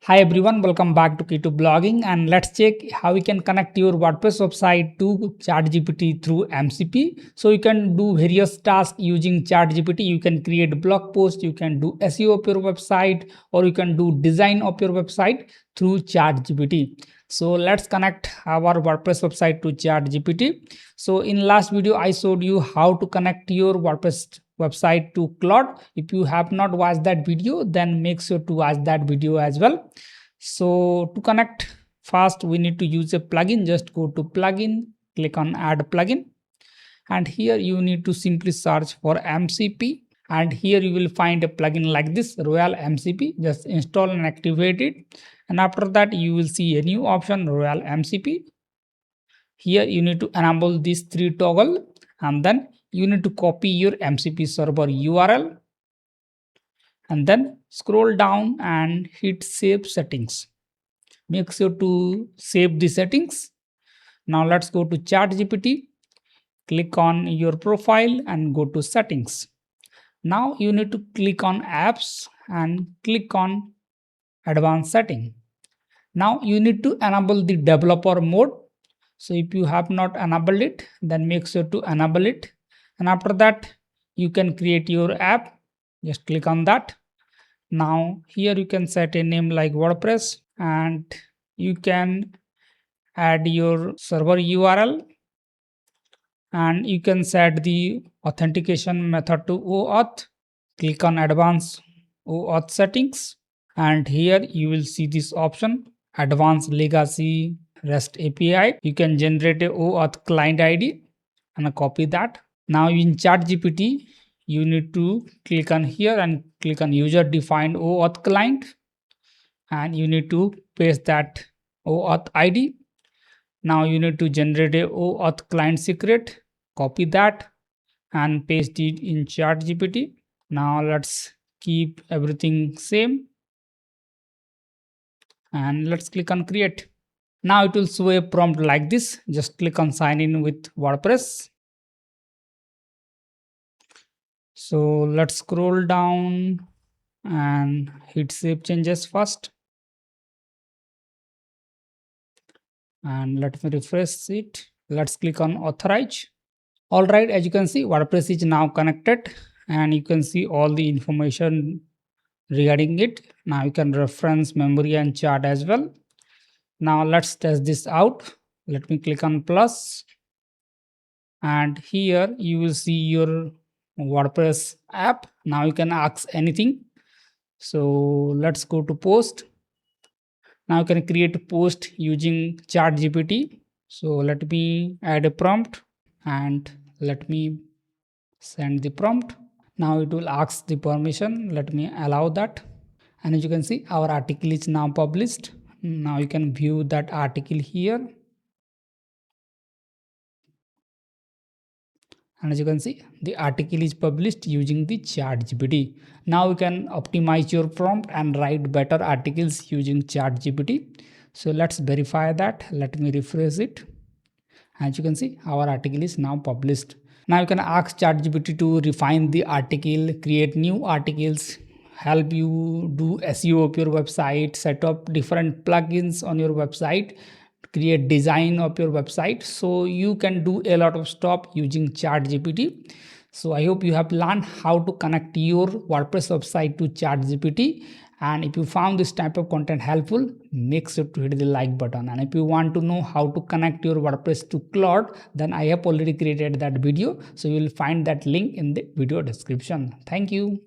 Hi everyone, welcome back to K2 Blogging, and let's check how we can connect your WordPress website to ChatGPT through MCP. So you can do various tasks using ChatGPT. You can create blog posts, you can do SEO of your website, or you can do design of your website through ChatGPT. So let's connect our WordPress website to ChatGPT. So in last video, I showed you how to connect your WordPress website to Claude. If you have not watched that video, then make sure to watch that video as well. So to connect, first we need to use a plugin. Just go to plugin, click on add plugin, and here you need to simply search for MCP, and here you will find a plugin like this, Royal MCP. Just install and activate it, and after that you will see a new option, Royal MCP. Here you need to enable these three toggle, and then you need to copy your MCP server URL, and then scroll down and hit save settings. Make sure to save the settings. Now let's go to ChatGPT, click on your profile and go to settings. Now you need to click on apps and click on advanced setting. Now you need to enable the developer mode. So if you have not enabled it, then make sure to enable it. And after that, you can create your app. Just click on that. Now here you can set a name like WordPress, and you can add your server URL, and you can set the authentication method to OAuth. Click on advanced OAuth settings, and here you will see this option, advanced legacy REST API. You can generate a OAuth client ID and copy that. Now in ChatGPT, you need to click on here and click on user defined OAuth client, and you need to paste that OAuth ID. Now you need to generate a OAuth client secret, copy that and paste it in ChatGPT. Now let's keep everything same, and let's click on create. Now it will show a prompt like this. Just click on sign in with WordPress. So let's scroll down and hit save changes first. And let me refresh it. Let's click on authorize. All right, as you can see, WordPress is now connected, and you can see all the information regarding it. Now you can reference memory and chart as well. Now let's test this out. Let me click on plus, and here you will see your WordPress app. Now you can ask anything. So let's go to post. Now you can create a post using ChatGPT. So let me add a prompt and let me send the prompt. Now it will ask the permission. Let me allow that. And as you can see, our article is now published. Now you can view that article here. And as you can see, the article is published using the ChatGPT. Now you can optimize your prompt and write better articles using ChatGPT. So let's verify that. Let me refresh it. As you can see, our article is now published. Now you can ask ChatGPT to refine the article, create new articles, help you do SEO of your website, set up different plugins on your website, create design of your website. So you can do a lot of stuff using ChatGPT. So I hope you have learned how to connect your WordPress website to ChatGPT. And if you found this type of content helpful, make sure to hit the like button. And if you want to know how to connect your WordPress to Claude, then I have already created that video. So you will find that link in the video description. Thank you.